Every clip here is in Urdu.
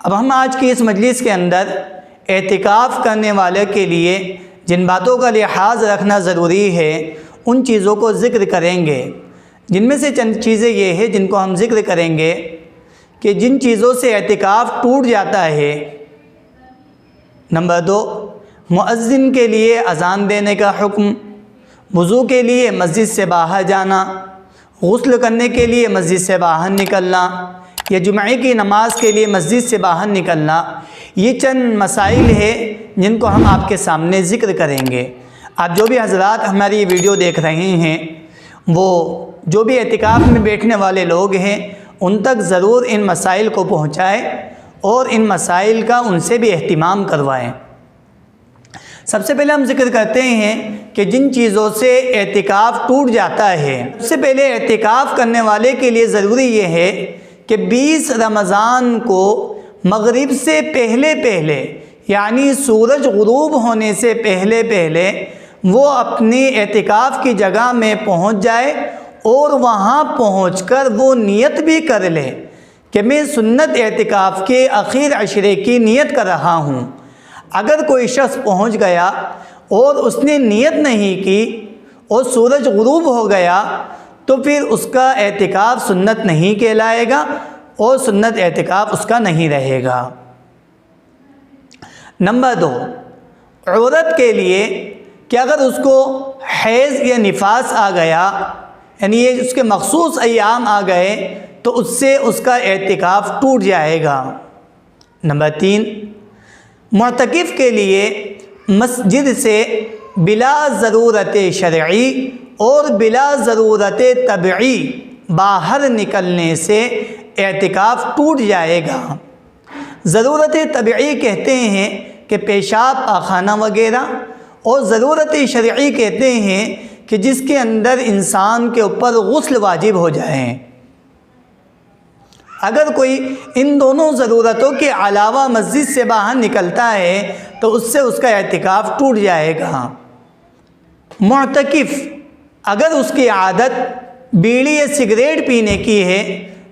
اب ہم آج کی اس مجلس کے اندر اعتکاف کرنے والے کے لیے جن باتوں کا لحاظ رکھنا ضروری ہے ان چیزوں کو ذکر کریں گے، جن میں سے چند چیزیں یہ ہیں جن کو ہم ذکر کریں گے کہ جن چیزوں سے اعتکاف ٹوٹ جاتا ہے۔ نمبر 2، مؤذن کے لیے اذان دینے کا حکم، وضو کے لیے مسجد سے باہر جانا، غسل کرنے کے لیے مسجد سے باہر نکلنا یا جمعے کی نماز کے لیے مسجد سے باہر نکلنا، یہ چند مسائل ہیں جن کو ہم آپ کے سامنے ذکر کریں گے۔ آپ جو بھی حضرات ہماری یہ ویڈیو دیکھ رہے ہیں وہ جو بھی اعتکاف میں بیٹھنے والے لوگ ہیں ان تک ضرور ان مسائل کو پہنچائیں اور ان مسائل کا ان سے بھی اہتمام کروائیں۔ سب سے پہلے ہم ذکر کرتے ہیں کہ جن چیزوں سے اعتکاف ٹوٹ جاتا ہے، اس سے پہلے اعتکاف کرنے والے کے لیے ضروری یہ ہے کہ 20 رمضان کو مغرب سے پہلے یعنی سورج غروب ہونے سے پہلے وہ اپنی اعتکاف کی جگہ میں پہنچ جائے اور وہاں پہنچ کر وہ نیت بھی کر لے کہ میں سنت اعتکاف کے آخر عشرے کی نیت کر رہا ہوں۔ اگر کوئی شخص پہنچ گیا اور اس نے نیت نہیں کی اور سورج غروب ہو گیا تو پھر اس کا اعتکاف سنت نہیں کہلائے گا اور سنت اعتکاف اس کا نہیں رہے گا۔ نمبر 2، عورت کے لیے کہ اگر اس کو حیض یا نفاس آ گیا یعنی یہ اس کے مخصوص ایام آ گئے تو اس سے اس کا اعتکاف ٹوٹ جائے گا۔ نمبر 3، معتکف کے لیے مسجد سے بلا ضرورت شرعی اور بلا ضرورت طبعی باہر نکلنے سے اعتکاف ٹوٹ جائے گا۔ ضرورت طبعی کہتے ہیں کہ پیشاب پاخانہ وغیرہ، اور ضرورت شرعی کہتے ہیں کہ جس کے اندر انسان کے اوپر غسل واجب ہو جائیں۔ اگر کوئی ان دونوں ضرورتوں کے علاوہ مسجد سے باہر نکلتا ہے تو اس سے اس کا اعتکاف ٹوٹ جائے گا۔ معتکف اگر اس کی عادت بیڑی یا سگریٹ پینے کی ہے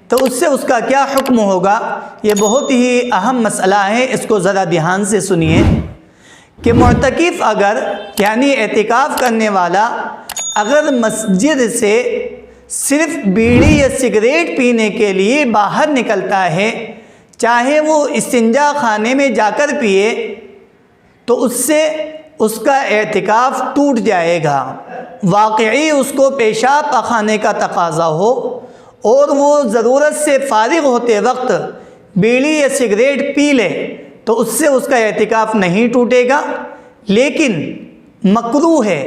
تو اس سے اس کا کیا حکم ہوگا؟ یہ بہت ہی اہم مسئلہ ہے، اس کو ذرا دھیان سے سنیے کہ معتکف اگر یعنی اعتکاف کرنے والا اگر مسجد سے صرف بیڑی یا سگریٹ پینے کے لیے باہر نکلتا ہے، چاہے وہ استنجا خانے میں جا کر پیے، تو اس سے اس کا اعتکاف ٹوٹ جائے گا۔ واقعی اس کو پیشاب پاخانے کا تقاضا ہو اور وہ ضرورت سے فارغ ہوتے وقت بیڑی یا سگریٹ پی لے تو اس سے اس کا اعتکاف نہیں ٹوٹے گا، لیکن مکروہ ہے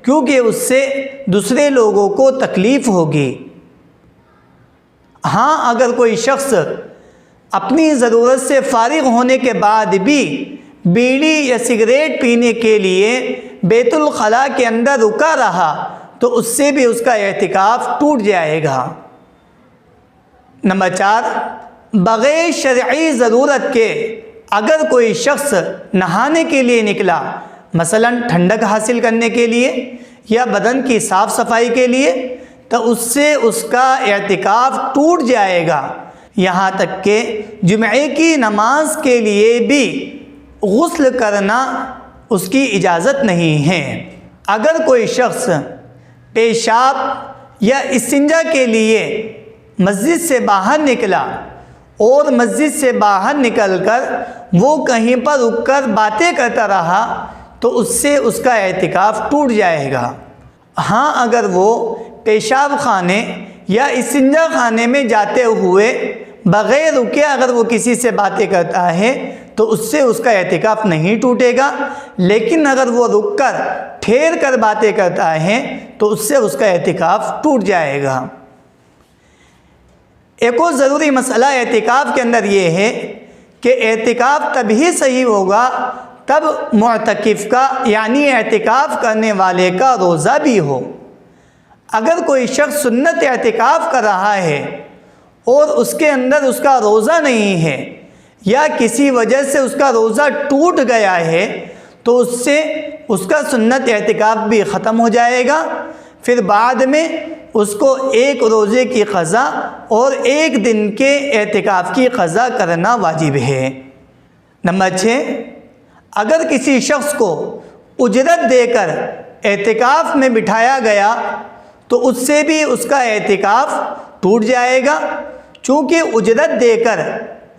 کیونکہ اس سے دوسرے لوگوں کو تکلیف ہوگی۔ ہاں، اگر کوئی شخص اپنی ضرورت سے فارغ ہونے کے بعد بھی بیڑی یا سگریٹ پینے کے لیے بیت الخلاء کے اندر رکا رہا تو اس سے بھی اس کا اعتکاف ٹوٹ جائے گا۔ نمبر 4، بغیر شرعی ضرورت کے اگر کوئی شخص نہانے کے لیے نکلا، مثلا ٹھنڈک حاصل کرنے کے لیے یا بدن کی صاف صفائی کے لیے، تو اس سے اس کا اعتکاف ٹوٹ جائے گا۔ یہاں تک کہ جمعے کی نماز کے لیے بھی غسل کرنا اس کی اجازت نہیں ہے۔ اگر کوئی شخص پیشاب یا استنجا کے لیے مسجد سے باہر نکلا اور مسجد سے باہر نکل کر وہ کہیں پر رک کر باتیں کرتا رہا تو اس سے اس کا اعتکاف ٹوٹ جائے گا۔ ہاں، اگر وہ پیشاب خانے یا استنجا خانے میں جاتے ہوئے بغیر رکے اگر وہ کسی سے باتیں کرتا ہے تو اس سے اس کا اعتکاف نہیں ٹوٹے گا، لیکن اگر وہ رک کر ٹھہر کر باتیں کرتا ہے تو اس سے اس کا اعتکاف ٹوٹ جائے گا۔ ایک اور ضروری مسئلہ اعتکاف کے اندر یہ ہے کہ اعتکاف تبھی صحیح ہوگا تب معتکف کا یعنی اعتکاف کرنے والے کا روزہ بھی ہو۔ اگر کوئی شخص سنت اعتکاف کر رہا ہے اور اس کے اندر اس کا روزہ نہیں ہے یا کسی وجہ سے اس کا روزہ ٹوٹ گیا ہے تو اس سے اس کا سنت اعتکاف بھی ختم ہو جائے گا، پھر بعد میں اس کو ایک روزے کی قضا اور ایک دن کے اعتکاف کی قضا کرنا واجب ہے۔ نمبر 6، اگر کسی شخص کو اجرت دے کر اعتکاف میں بٹھایا گیا تو اس سے بھی اس کا اعتکاف ٹوٹ جائے گا، چونکہ اجرت دے کر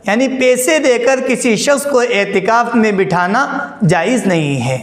یعنی پیسے دے کر کسی شخص کو اعتکاف میں بٹھانا جائز نہیں ہے۔